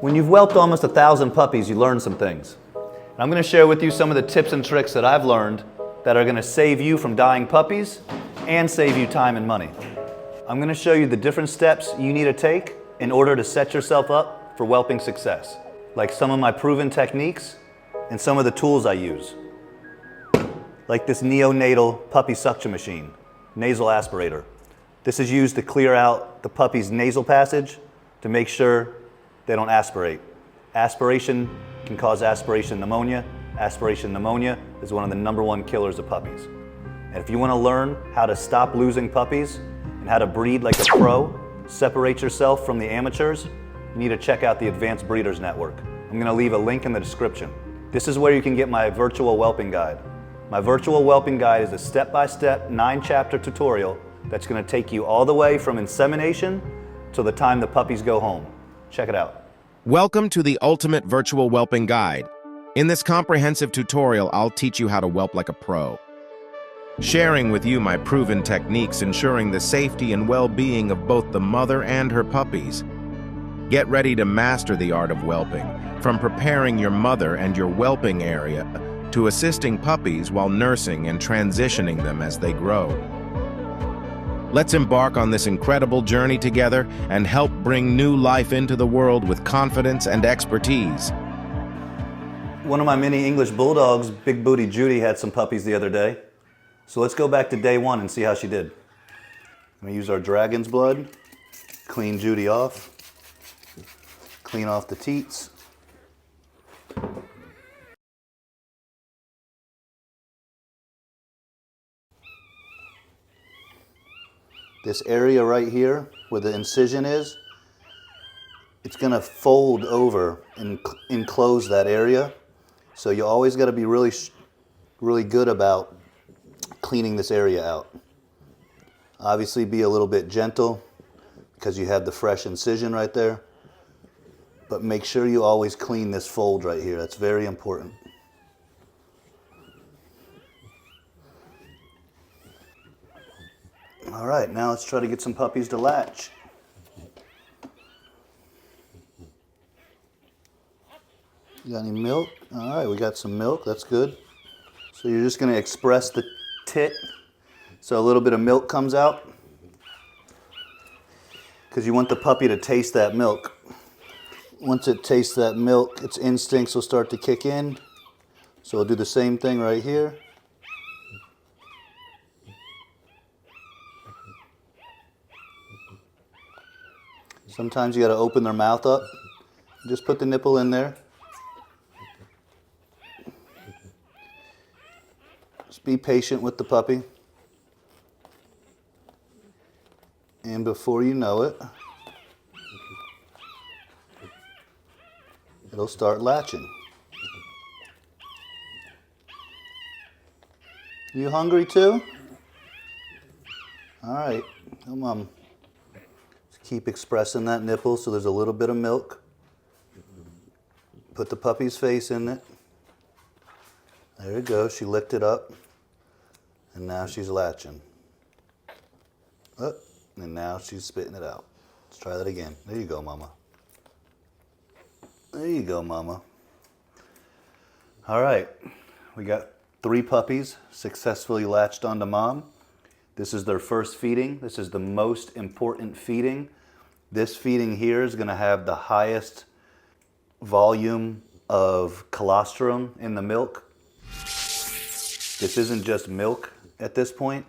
When you've whelped almost 1,000 puppies, you learn some things. And I'm going to share with you some of the tips and tricks that I've learned that are going to save you from dying puppies and save you time and money. I'm going to show you the different steps you need to take in order to set yourself up for whelping success, like some of my proven techniques and some of the tools I use, like this neonatal puppy suction machine, nasal aspirator. This is used to clear out the puppy's nasal passage to make sure they don't aspirate. Aspiration can cause aspiration pneumonia. Aspiration pneumonia is one of the #1 killers of puppies. And if you want to learn how to stop losing puppies and how to breed like a pro, separate yourself from the amateurs, you need to check out the Advanced Breeders Network. I'm going to leave a link in the description. This is where you can get my virtual whelping guide. My virtual whelping guide is a step-by-step 9-chapter tutorial that's going to take you all the way from insemination till the time the puppies go home. Check it out. Welcome to the Ultimate Virtual Whelping Guide. In this comprehensive tutorial, I'll teach you how to whelp like a pro, sharing with you my proven techniques ensuring the safety and well-being of both the mother and her puppies. Get ready to master the art of whelping, from preparing your mother and your whelping area to assisting puppies while nursing and transitioning them as they grow. Let's embark on this incredible journey together and help bring new life into the world with confidence and expertise. One of my mini English Bulldogs, Big Booty Judy, had some puppies the other day. So let's go back to day 1 and see how she did. I'm going to use our dragon's blood, clean Judy off, clean off the teats. This area right here where the incision is, it's going to fold over and enclose that area. So you always got to be really good about cleaning this area out. Obviously be a little bit gentle because you have the fresh incision right there. But make sure you always clean this fold right here. That's very important. All right, now let's try to get some puppies to latch. You got any milk? All right, we got some milk, that's good. So you're just gonna express the tit so a little bit of milk comes out, because you want the puppy to taste that milk. Once it tastes that milk, its instincts will start to kick in. So we'll do the same thing right here. Sometimes you got to open their mouth up. Just put the nipple in there. Just be patient with the puppy. And before you know it, it'll start latching. You hungry too? All right, come on. Keep expressing that nipple so there's a little bit of milk. Put the puppy's face in it. There you go, she licked it up. And now she's latching. Oh, and now she's spitting it out. Let's try that again. There you go, mama. There you go, mama. All right, we got 3 puppies successfully latched onto mom. This is their first feeding. This is the most important feeding. This feeding here is going to have the highest volume of colostrum in the milk. This isn't just milk at this point.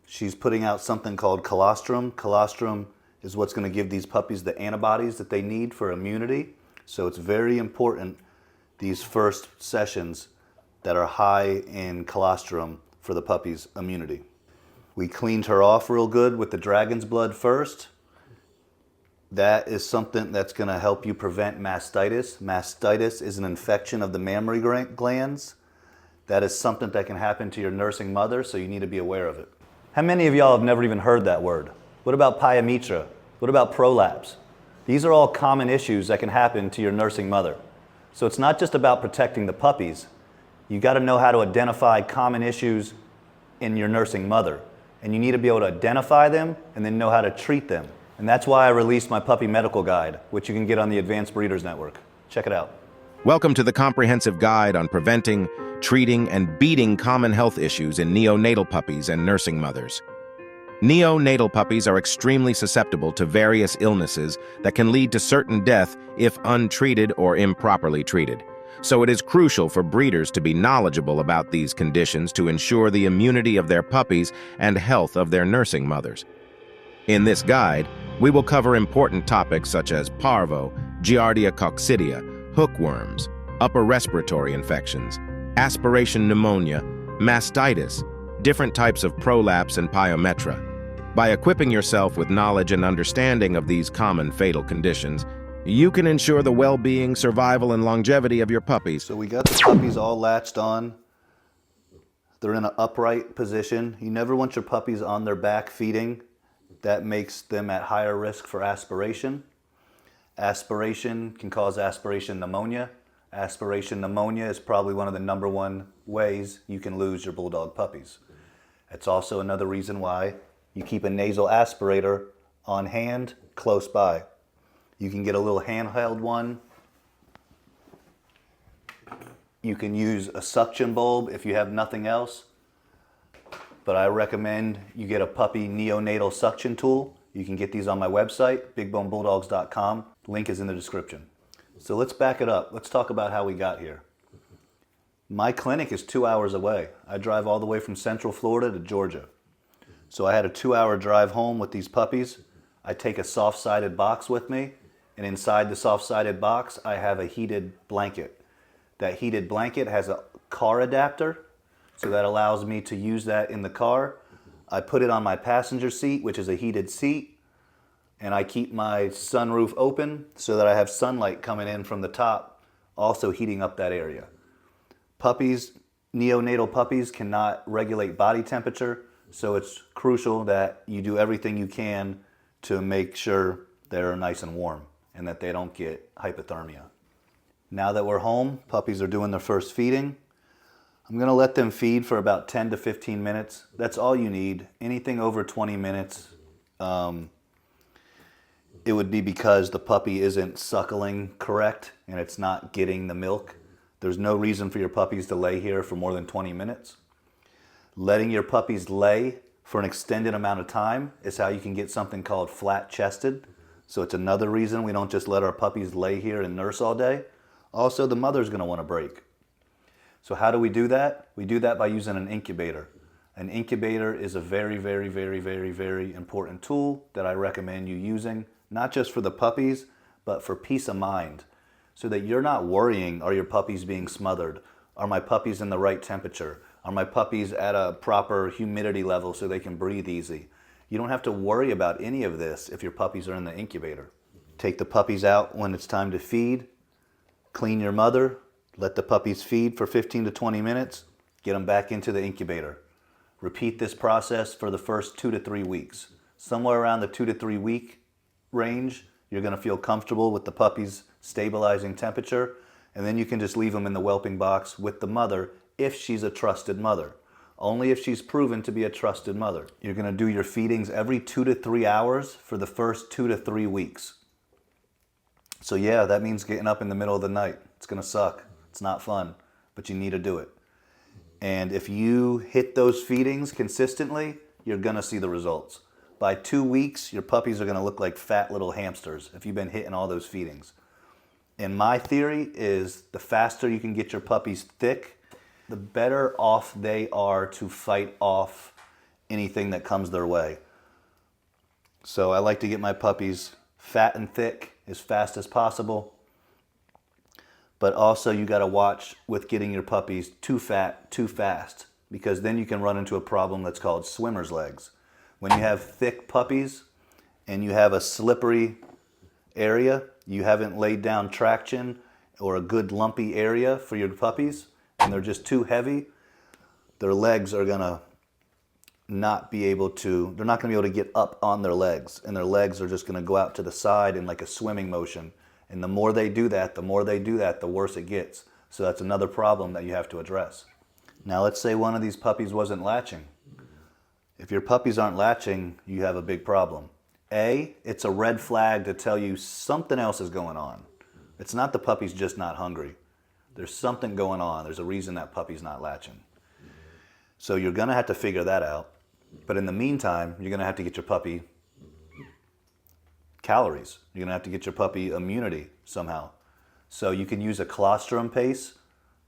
She's putting out something called colostrum. Colostrum is what's going to give these puppies the antibodies that they need for immunity. So it's very important, these first sessions, that are high in colostrum for the puppy's immunity. We cleaned her off real good with the dragon's blood first. That is something that's going to help you prevent mastitis. Mastitis is an infection of the mammary glands. That is something that can happen to your nursing mother, so you need to be aware of it. How many of y'all have never even heard that word? What about pyometra? What about prolapse? These are all common issues that can happen to your nursing mother. So it's not just about protecting the puppies. You got to know how to identify common issues in your nursing mother. And you need to be able to identify them and then know how to treat them. And that's why I released my puppy medical guide, which you can get on the Advanced Breeders Network. Check it out. Welcome to the comprehensive guide on preventing, treating, and beating common health issues in neonatal puppies and nursing mothers. Neonatal puppies are extremely susceptible to various illnesses that can lead to certain death if untreated or improperly treated. So it is crucial for breeders to be knowledgeable about these conditions to ensure the immunity of their puppies and health of their nursing mothers. In this guide, we will cover important topics such as parvo, Giardia coccidia, hookworms, upper respiratory infections, aspiration pneumonia, mastitis, different types of prolapse and pyometra. By equipping yourself with knowledge and understanding of these common fatal conditions, you can ensure the well-being, survival, and longevity of your puppies. So we got the puppies all latched on. They're in an upright position. You never want your puppies on their back feeding. That makes them at higher risk for aspiration. Aspiration can cause aspiration pneumonia. Aspiration pneumonia is probably one of the #1 ways you can lose your Bulldog puppies. It's also another reason why you keep a nasal aspirator on hand close by. You can get a little handheld one. You can use a suction bulb if you have nothing else. But I recommend you get a puppy neonatal suction tool. You can get these on my website, bigbonebulldogs.com. Link is in the description. So let's back it up. Let's talk about how we got here. My clinic is 2 hours away. I drive all the way from Central Florida to Georgia. So I had a 2-hour drive home with these puppies. I take a soft-sided box with me, and inside the soft-sided box, I have a heated blanket. That heated blanket has a car adapter, so that allows me to use that in the car. I put it on my passenger seat, which is a heated seat, and I keep my sunroof open so that I have sunlight coming in from the top, also heating up that area. Puppies, neonatal puppies cannot regulate body temperature, so it's crucial that you do everything you can to make sure they're nice and warm and that they don't get hypothermia. Now that we're home, puppies are doing their first feeding. I'm gonna let them feed for about 10 to 15 minutes. That's all you need. Anything over 20 minutes, it would be because the puppy isn't suckling correct and it's not getting the milk. There's no reason for your puppies to lay here for more than 20 minutes. Letting your puppies lay for an extended amount of time is how you can get something called flat-chested. So it's another reason we don't just let our puppies lay here and nurse all day. Also, the mother's gonna want a break. So how do we do that? We do that by using an incubator. An incubator is a very, very, very, very, very important tool that I recommend you using, not just for the puppies, but for peace of mind, so that you're not worrying, are your puppies being smothered? Are my puppies in the right temperature? Are my puppies at a proper humidity level so they can breathe easy? You don't have to worry about any of this if your puppies are in the incubator. Take the puppies out when it's time to feed, clean your mother, let the puppies feed for 15 to 20 minutes, get them back into the incubator. Repeat this process for the first 2 to 3 weeks. Somewhere around the 2 to 3 week range, you're gonna feel comfortable with the puppies stabilizing temperature, and then you can just leave them in the whelping box with the mother if she's a trusted mother. Only if she's proven to be a trusted mother. You're gonna do your feedings every 2 to 3 hours for the first 2 to 3 weeks. So yeah, that means getting up in the middle of the night. It's gonna suck. It's not fun, but you need to do it. And if you hit those feedings consistently, you're gonna see the results. By 2 weeks, your puppies are gonna look like fat little hamsters if you've been hitting all those feedings. And my theory is the faster you can get your puppies thick, the better off they are to fight off anything that comes their way. So I like to get my puppies fat and thick as fast as possible. But also you gotta watch with getting your puppies too fat, too fast, because then you can run into a problem that's called swimmer's legs. When you have thick puppies and you have a slippery area, you haven't laid down traction or a good lumpy area for your puppies, and they're just too heavy, their legs are gonna not be able to, they're not gonna be able to get up on their legs, and their legs are just gonna go out to the side in like a swimming motion. And the more they do that, the worse it gets. So that's another problem that you have to address. Now let's say one of these puppies wasn't latching. If your puppies aren't latching, you have a big problem. It's a red flag to tell you something else is going on. It's not the puppy's just not hungry. There's something going on. There's a reason that puppy's not latching. So you're gonna have to figure that out. But in the meantime, you're gonna have to get your puppy calories. You're gonna have to get your puppy immunity somehow. So you can use a colostrum paste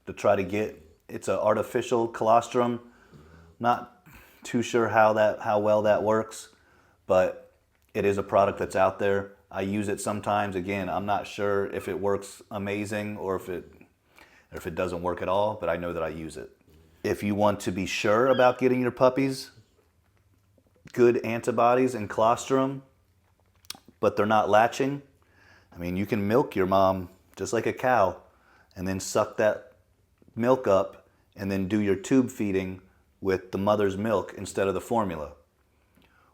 to try to get, it's an artificial colostrum. Not too sure how well that works, but it is a product that's out there. I use it sometimes. Again, I'm not sure if it works amazing or if it doesn't work at all, but I know that I use it. If you want to be sure about getting your puppies good antibodies and colostrum, but they're not latching, I mean, you can milk your mom just like a cow and then suck that milk up and then do your tube feeding with the mother's milk instead of the formula.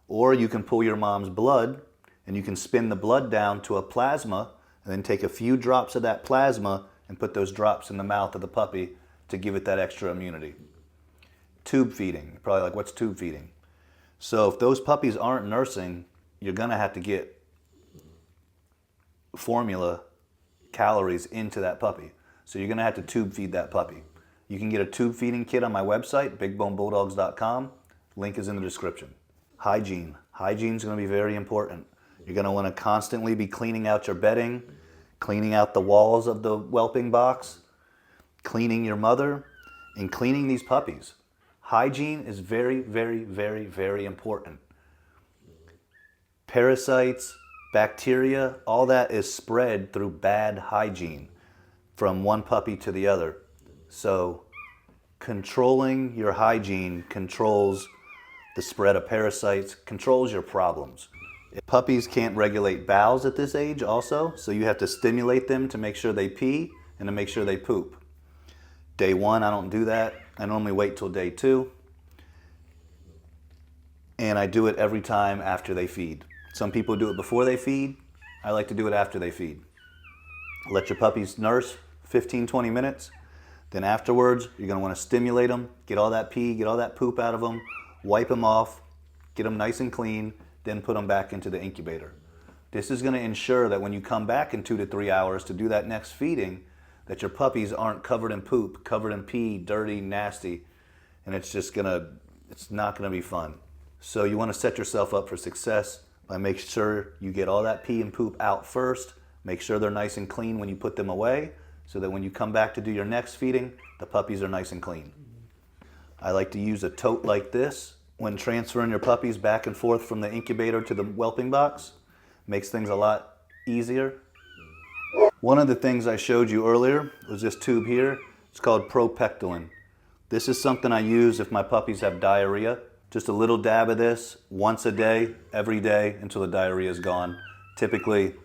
Or you can pull your mom's blood and you can spin the blood down to a plasma and then take a few drops of that plasma and put those drops in the mouth of the puppy to give it that extra immunity. Tube feeding. You're probably like, what's tube feeding? So if those puppies aren't nursing, you're gonna have to get formula calories into that puppy. So you're gonna have to tube feed that puppy. You can get a tube feeding kit on my website, bigbonebulldogs.com. Link is in the description. Hygiene. Hygiene is gonna be very important. You're gonna wanna constantly be cleaning out your bedding, cleaning out the walls of the whelping box, cleaning your mother, and cleaning these puppies. Hygiene is very, very, very, very important. Parasites, bacteria, all that is spread through bad hygiene from one puppy to the other. So controlling your hygiene controls the spread of parasites, controls your problems. Puppies can't regulate bowels at this age also, so you have to stimulate them to make sure they pee and to make sure they poop. Day one, I don't do that. I normally wait till day 2. And I do it every time after they feed. Some people do it before they feed. I like to do it after they feed. Let your puppies nurse 15, 20 minutes. Then afterwards, you're gonna wanna stimulate them, get all that pee, get all that poop out of them, wipe them off, get them nice and clean, then put them back into the incubator. This is gonna ensure that when you come back in 2 to 3 hours to do that next feeding, that your puppies aren't covered in poop, covered in pee, dirty, nasty, and it's not gonna be fun. So you wanna set yourself up for success by making sure you get all that pee and poop out first, make sure they're nice and clean when you put them away, so that when you come back to do your next feeding, the puppies are nice and clean. I like to use a tote like this when transferring your puppies back and forth from the incubator to the whelping box. Makes things a lot easier. One of the things I showed you earlier was this tube here. It's called propectolin. This is something I use if my puppies have diarrhea. Just a little dab of this once a day, every day until the diarrhea is gone. Typically,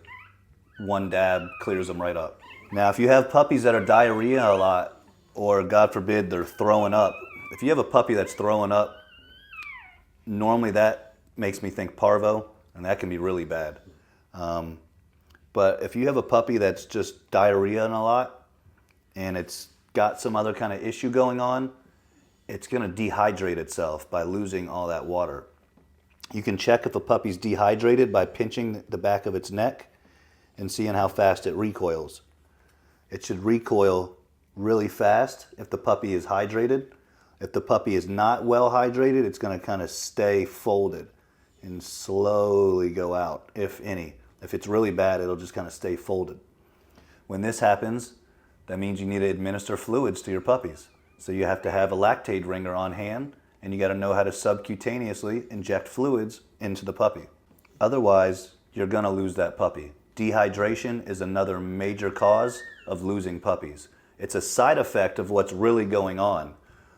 one dab clears them right up. Now, if you have puppies that are diarrhea a lot, or God forbid, they're throwing up, if you have a puppy that's throwing up, normally that makes me think parvo, and that can be really bad. But if you have a puppy that's just diarrhea a lot, and it's got some other kind of issue going on, it's gonna dehydrate itself by losing all that water. You can check if a puppy's dehydrated by pinching the back of its neck and seeing how fast it recoils. It should recoil really fast if the puppy is hydrated. If the puppy is not well hydrated, it's gonna kind of stay folded and slowly go out, if any. If it's really bad, it'll just kind of stay folded. When this happens, that means you need to administer fluids to your puppies. So you have to have a lactate ringer on hand, and you gotta know how to subcutaneously inject fluids into the puppy. Otherwise, you're gonna lose that puppy. Dehydration is another major cause of losing puppies. It's a side effect of what's really going on,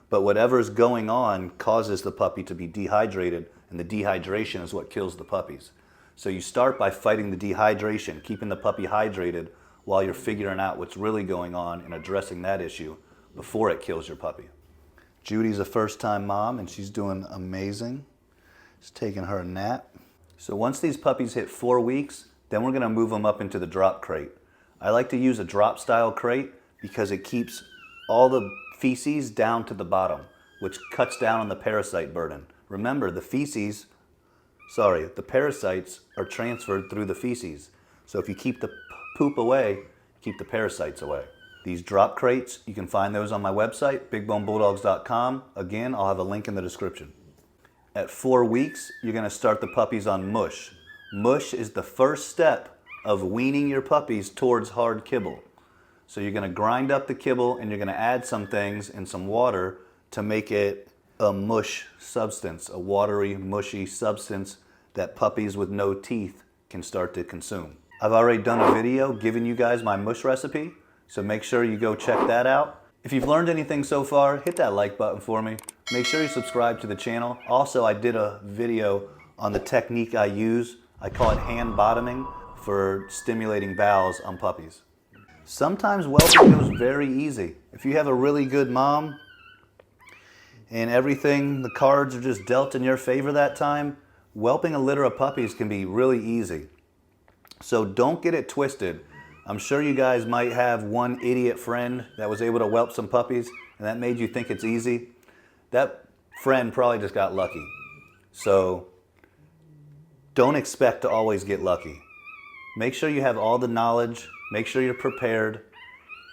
but whatever's going on causes the puppy to be dehydrated, and the dehydration is what kills the puppies. So you start by fighting the dehydration, keeping the puppy hydrated while you're figuring out what's really going on and addressing that issue before it kills your puppy. Judy's a first-time mom and she's doing amazing. She's taking her a nap. So once these puppies hit 4 weeks, then we're gonna move them up into the drop crate. I like to use a drop style crate because it keeps all the feces down to the bottom, which cuts down on the parasite burden. Remember, the feces Sorry, the parasites are transferred through the feces. So if you keep the poop away, keep the parasites away. These drop crates, you can find those on my website, bigbonebulldogs.com. Again, I'll have a link in the description. At 4 weeks, you're gonna start the puppies on mush. Mush is the first step of weaning your puppies towards hard kibble. So you're gonna grind up the kibble and you're gonna add some things and some water to make it a mush substance, a watery, mushy substance that puppies with no teeth can start to consume. I've already done a video giving you guys my mush recipe, so make sure you go check that out. If you've learned anything so far, hit that like button for me. Make sure you subscribe to the channel. Also, I did a video on the technique I use. I call it hand bottoming for stimulating bowels on puppies. Sometimes whelping goes very easy. If you have a really good mom and everything, the cards are just dealt in your favor that time, whelping a litter of puppies can be really easy. So don't get it twisted. I'm sure you guys might have one idiot friend that was able to whelp some puppies and that made you think it's easy. That friend probably just got lucky. So don't expect to always get lucky. Make sure you have all the knowledge, make sure you're prepared,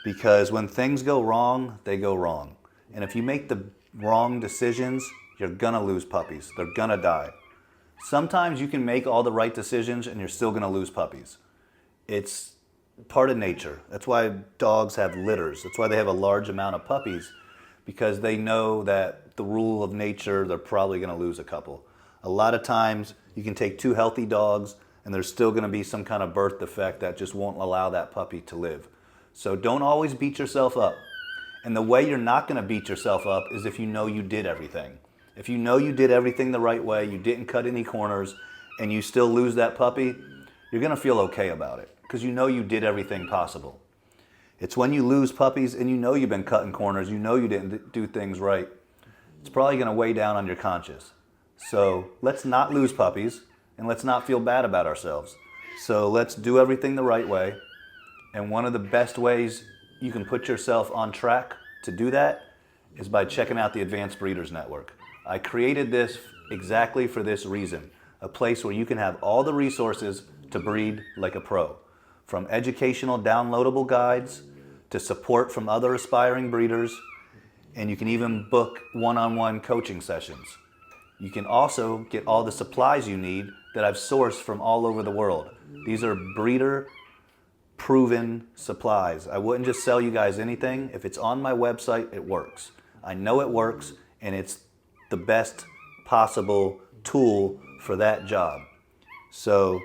because when things go wrong, they go wrong. And if you make the wrong decisions, you're gonna lose puppies. They're gonna die. Sometimes you can make all the right decisions and you're still gonna lose puppies. It's part of nature. That's why dogs have litters. That's why they have a large amount of puppies, because they know that the rule of nature, they're probably gonna lose a couple. A lot of times you can take 2 healthy dogs and there's still gonna be some kind of birth defect that just won't allow that puppy to live. So don't always beat yourself up. And the way you're not gonna beat yourself up is if you know you did everything. If you know you did everything the right way, you didn't cut any corners, and you still lose that puppy, you're gonna feel okay about it, because you know you did everything possible. It's when you lose puppies and you know you've been cutting corners, you know you didn't do things right, it's probably gonna weigh down on your conscience. So let's not lose puppies, and let's not feel bad about ourselves. So let's do everything the right way, and one of the best ways you can put yourself on track to do that is by checking out the Advanced Breeders Network. I created this exactly for this reason, a place where you can have all the resources to breed like a pro, from educational downloadable guides to support from other aspiring breeders, and you can even book one-on-one coaching sessions. You can also get all the supplies you need that I've sourced from all over the world. These are breeder proven supplies. I wouldn't just sell you guys anything. If it's on my website, it works. I know it works, and it's the best possible tool for that job. So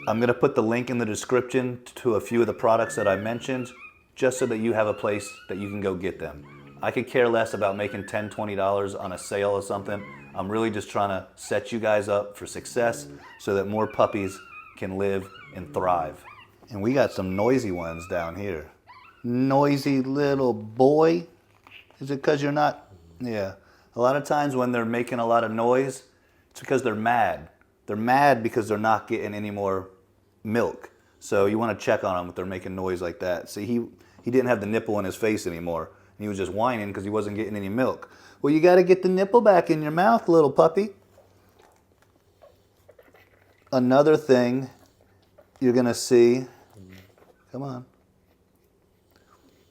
I'm gonna put the link in the description to a few of the products that I mentioned, just so that you have a place that you can go get them. I could care less about making $10, $20 on a sale or something. I'm really just trying to set you guys up for success so that more puppies can live and thrive. And we got some noisy ones down here. Noisy little boy. Is it because you're not? Yeah. A lot of times when they're making a lot of noise, it's because they're mad. They're mad because they're not getting any more milk. So you want to check on them if they're making noise like that. See, he didn't have the nipple in his face anymore. He was just whining because he wasn't getting any milk. Well, you got to get the nipple back in your mouth, little puppy. Another thing you're going to see, come on.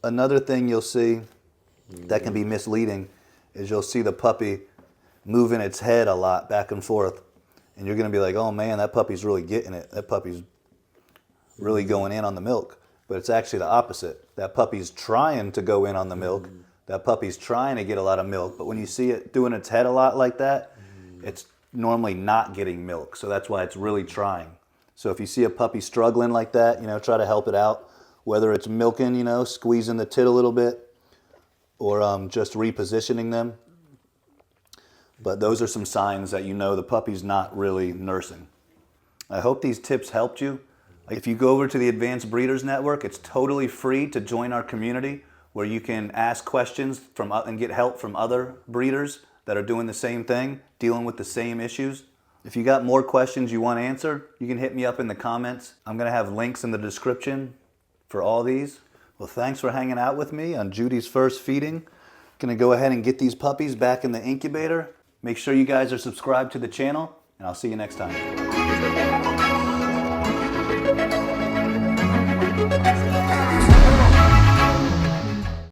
Another thing you'll see that can be misleading is you'll see the puppy moving its head a lot back and forth. And you're going to be like, oh man, that puppy's really getting it. That puppy's really going in on the milk. But it's actually the opposite. That puppy's trying to go in on the milk. That puppy's trying to get a lot of milk. But when you see it doing its head a lot like that, it's normally not getting milk. So that's why it's really trying. So if you see a puppy struggling like that, try to help it out. Whether it's milking, squeezing the tit a little bit, or just repositioning them. But those are some signs that the puppy's not really nursing. I hope these tips helped you. If you go over to the Advanced Breeders Network, it's totally free to join our community where you can ask questions and get help from other breeders that are doing the same thing, dealing with the same issues. If you got more questions you want answered, you can hit me up in the comments. I'm going to have links in the description for all these. Well, thanks for hanging out with me on Judy's first feeding. Going to go ahead and get these puppies back in the incubator. Make sure you guys are subscribed to the channel. and I'll see you next time.